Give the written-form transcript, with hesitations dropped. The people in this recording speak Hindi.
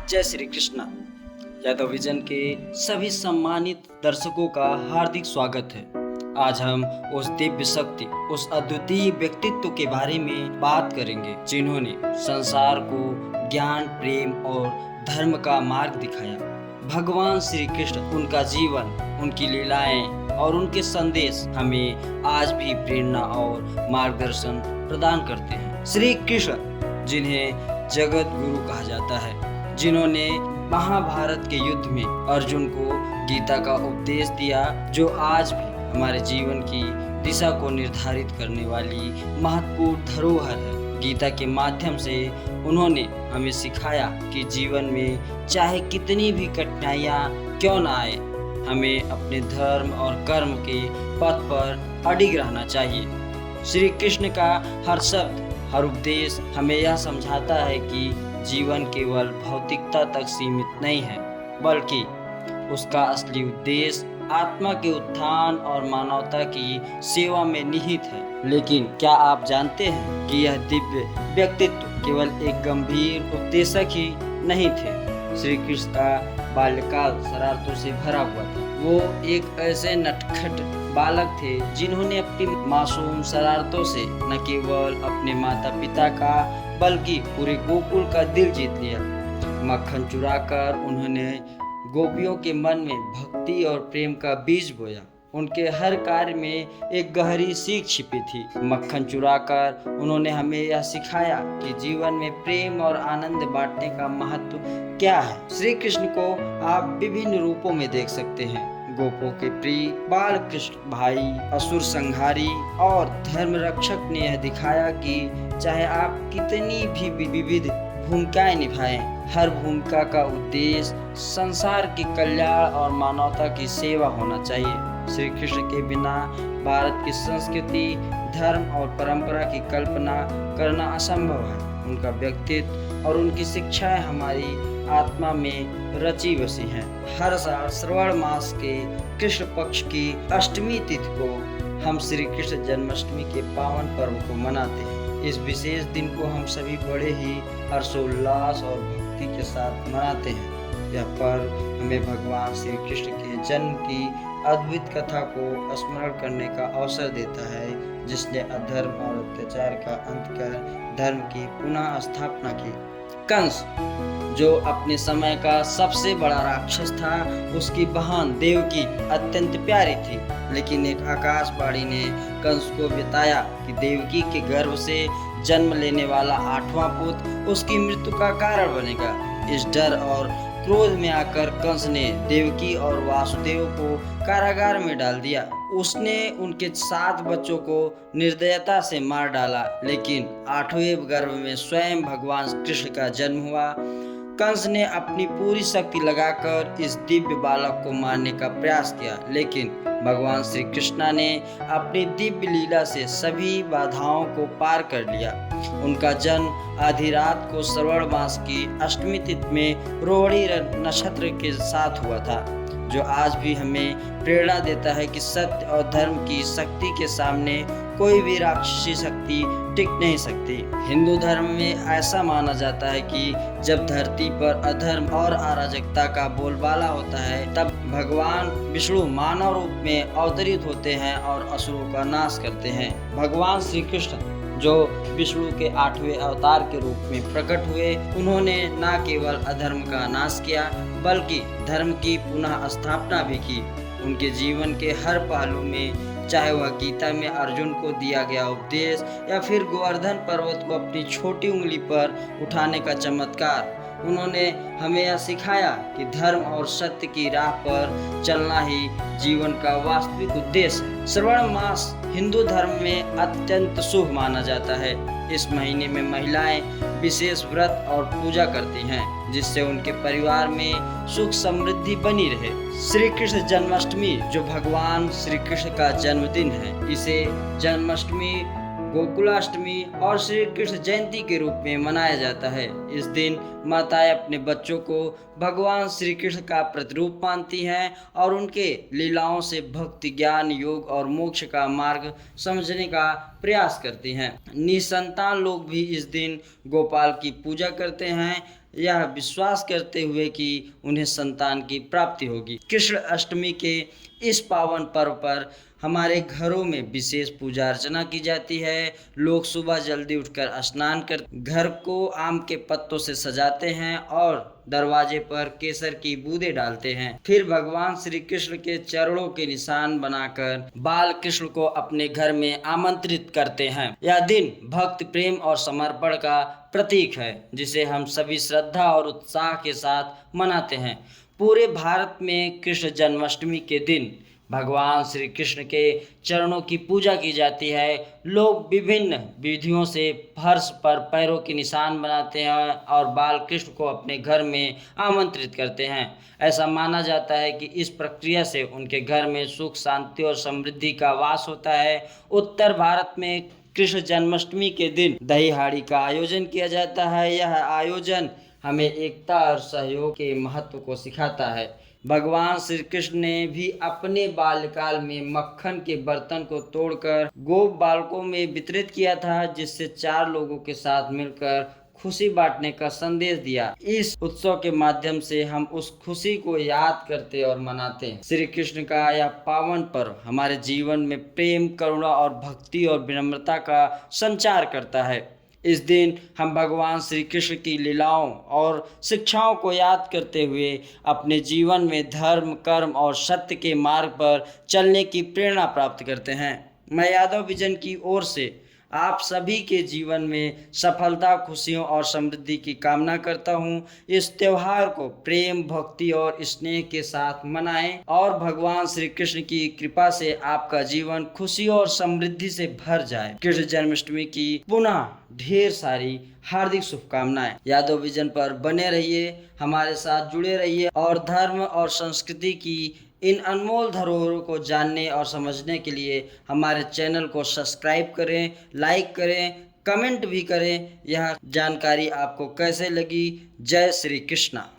जय श्री कृष्णा। यादव विजन के सभी सम्मानित दर्शकों का हार्दिक स्वागत है। आज हम उस दिव्य शक्ति, उस अद्वितीय व्यक्तित्व के बारे में बात करेंगे जिन्होंने संसार को ज्ञान, प्रेम और धर्म का मार्ग दिखाया। भगवान श्री कृष्ण, उनका जीवन, उनकी लीलाएं और उनके संदेश हमें आज भी प्रेरणा और मार्गदर्शन प्रदान करते हैं। श्री कृष्ण, जिन्हें जगत गुरु कहा जाता है, जिन्होंने महाभारत के युद्ध में अर्जुन को गीता का उपदेश दिया, जो आज भी हमारे जीवन की दिशा को निर्धारित करने वाली महत्वपूर्ण धरोहर है। गीता के माध्यम से उन्होंने हमें सिखाया कि जीवन में चाहे कितनी भी कठिनाइयाँ क्यों न आए, हमें अपने धर्म और कर्म के पथ पर अडिग रहना चाहिए। श्री कृष्ण का हर शब्द, हर उपदेश हमें यह समझाता है कि जीवन केवल भौतिकता तक सीमित नहीं है, बल्कि उसका असली उद्देश्य आत्मा के उत्थान और मानवता की सेवा में निहित है। लेकिन क्या आप जानते हैं कि यह दिव्य व्यक्तित्व केवल एक गंभीर उपदेशक ही नहीं थे। श्री कृष्ण का बाल्यकाल शरारतों से भरा हुआ था। वो एक ऐसे नटखट बालक थे जिन्होंने अपनी मासूम शरारतों से न केवल अपने माता पिता का बल्कि पूरे गोकुल का दिल जीत लिया। मक्खन चुराकर उन्होंने गोपियों के मन में भक्ति और प्रेम का बीज बोया। उनके हर कार्य में एक गहरी सीख छिपी थी। मक्खन चुराकर उन्होंने हमें यह सिखाया कि जीवन में प्रेम और आनंद बांटने का महत्व क्या है। श्री कृष्ण को आप विभिन्न रूपों में देख सकते हैं। गोपों के प्रिय, बाल कृष्ण भाई, असुर संहारी और धर्म रक्षक ने यह दिखाया कि चाहे आप कितनी भी विविध भूमिकाएं निभाएं, हर भूमिका का उद्देश्य संसार के कल्याण और मानवता की सेवा होना चाहिए। श्री कृष्ण के बिना भारत की संस्कृति, धर्म और परंपरा की कल्पना करना असंभव है। उनका व्यक्तित्व और उनकी शिक्षाएं हमारी आत्मा में रची बसी हैं। हर साल श्रावण मास के कृष्ण पक्ष की अष्टमी तिथि को हम श्री कृष्ण जन्माष्टमी के पावन पर्व को मनाते हैं। इस विशेष दिन को हम सभी बड़े ही हर्षोल्लास और भक्ति के साथ मनाते हैं। यह पर्व हमें भगवान श्री कृष्ण के जन्म की अद्भुत कथा को स्मरण करने का अवसर देता है, जिसने अधर्म और अत्याचार का अंत कर धर्म की पुनः स्थापना की। कंस, जो अपने समय का सबसे बड़ा राक्षस था, उसकी बहन देवकी अत्यंत प्यारी थी, लेकिन एक आकाशवाणी ने कंस को बताया कि देवकी के गर्भ से जन्म लेने वाला 8वां पुत्र उसकी मृत्यु का कारण बनेगा। इस डर और क्रोध में आकर कंस ने देवकी और वासुदेव को कारागार में डाल दिया। उसने उनके 7 बच्चों को निर्दयता से मार डाला, लेकिन 8वें गर्भ में स्वयं भगवान कृष्ण का जन्म हुआ। कंस ने अपनी पूरी शक्ति लगाकर इस दिव्य बालक को मारने का प्रयास किया, लेकिन भगवान श्री कृष्ण ने अपनी दिव्य लीला से सभी बाधाओं को पार कर लिया। उनका जन्म आधी रात को श्रावण मास की अष्टमी तिथि में रोहिणी नक्षत्र के साथ हुआ था, जो आज भी हमें प्रेरणा देता है कि सत्य और धर्म की शक्ति के सामने कोई भी राक्षसी शक्ति टिक नहीं सकती। हिंदू धर्म में ऐसा माना जाता है कि जब धरती पर अधर्म और अराजकता का बोलबाला होता है, तब भगवान विष्णु मानव रूप में अवतरित होते हैं और असुरों का नाश करते हैं। भगवान श्री कृष्ण, जो विष्णु के 8वें अवतार के रूप में प्रकट हुए, उन्होंने न केवल अधर्म का नाश किया, बल्कि धर्म की पुनः स्थापना भी की। उनके जीवन के हर पहलू में, चाहे वह गीता में अर्जुन को दिया गया उपदेश या फिर गोवर्धन पर्वत को अपनी छोटी उंगली पर उठाने का चमत्कार, उन्होंने हमें यह सिखाया कि धर्म और सत्य की राह पर चलना ही जीवन का वास्तविक उद्देश्य है। श्रावण मास हिंदू धर्म में अत्यंत शुभ माना जाता है। इस महीने में महिलाएं विशेष व्रत और पूजा करती हैं, जिससे उनके परिवार में सुख समृद्धि बनी रहे। श्री कृष्ण जन्माष्टमी, जो भगवान श्री कृष्ण का जन्मदिन है, इसे जन्माष्टमी, गोकुलाष्टमी और श्री कृष्ण जयंती के रूप में मनाया जाता है। इस दिन माताएं अपने बच्चों को भगवान श्री कृष्ण का प्रतिरूप मानती हैं और उनके लीलाओं से भक्ति, ज्ञान, योग और मोक्ष का मार्ग समझने का प्रयास करती हैं। निसंतान लोग भी इस दिन गोपाल की पूजा करते हैं। यह विश्वास करते हुए कि उन्हें संतान की प्राप्ति होगी। कृष्ण अष्टमी के इस पावन पर्व पर हमारे घरों में विशेष पूजा अर्चना की जाती है। लोग सुबह जल्दी उठकर स्नान कर घर को आम के पत्तों से सजाते हैं और दरवाजे पर केसर की बूंदें डालते हैं। फिर भगवान श्री कृष्ण के चरणों के निशान बनाकर बाल कृष्ण को अपने घर में आमंत्रित करते हैं। यह दिन भक्ति, प्रेम और समर्पण का प्रतीक है, जिसे हम सभी श्रद्धा और उत्साह के साथ मनाते हैं। पूरे भारत में कृष्ण जन्माष्टमी के दिन भगवान श्री कृष्ण के चरणों की पूजा की जाती है। लोग विभिन्न विधियों से फर्श पर पैरों के निशान बनाते हैं और बाल कृष्ण को अपने घर में आमंत्रित करते हैं। ऐसा माना जाता है कि इस प्रक्रिया से उनके घर में सुख, शांति और समृद्धि का वास होता है। उत्तर भारत में कृष्ण जन्माष्टमी के दिन दही हांडी का आयोजन किया जाता है। यह आयोजन हमें एकता और सहयोग के महत्व को सिखाता है। भगवान श्री कृष्ण ने भी अपने बाल्यकाल में मक्खन के बर्तन को तोड़कर गोप बालकों में वितरित किया था, जिससे 4 लोगों के साथ मिलकर खुशी बांटने का संदेश दिया। इस उत्सव के माध्यम से हम उस खुशी को याद करते और मनाते हैं। श्री कृष्ण का यह पावन पर्व हमारे जीवन में प्रेम, करुणा और भक्ति और विनम्रता का संचार करता है। इस दिन हम भगवान श्री कृष्ण की लीलाओं और शिक्षाओं को याद करते हुए अपने जीवन में धर्म, कर्म और सत्य के मार्ग पर चलने की प्रेरणा प्राप्त करते हैं। मैं यादव विजन की ओर से आप सभी के जीवन में सफलता, खुशियों और समृद्धि की कामना करता हूँ। इस त्योहार को प्रेम, भक्ति और स्नेह के साथ मनाएं और भगवान श्री कृष्ण की कृपा से आपका जीवन खुशी और समृद्धि से भर जाए। कृष्ण जन्माष्टमी की पुनः ढेर सारी हार्दिक शुभकामनाएं। यादव विजन पर बने रहिए, हमारे साथ जुड़े रहिए और धर्म और संस्कृति की इन अनमोल धरोहरों को जानने और समझने के लिए हमारे चैनल को सब्सक्राइब करें, लाइक करें, कमेंट भी करें। यह जानकारी आपको कैसे लगी? जय श्री कृष्णा।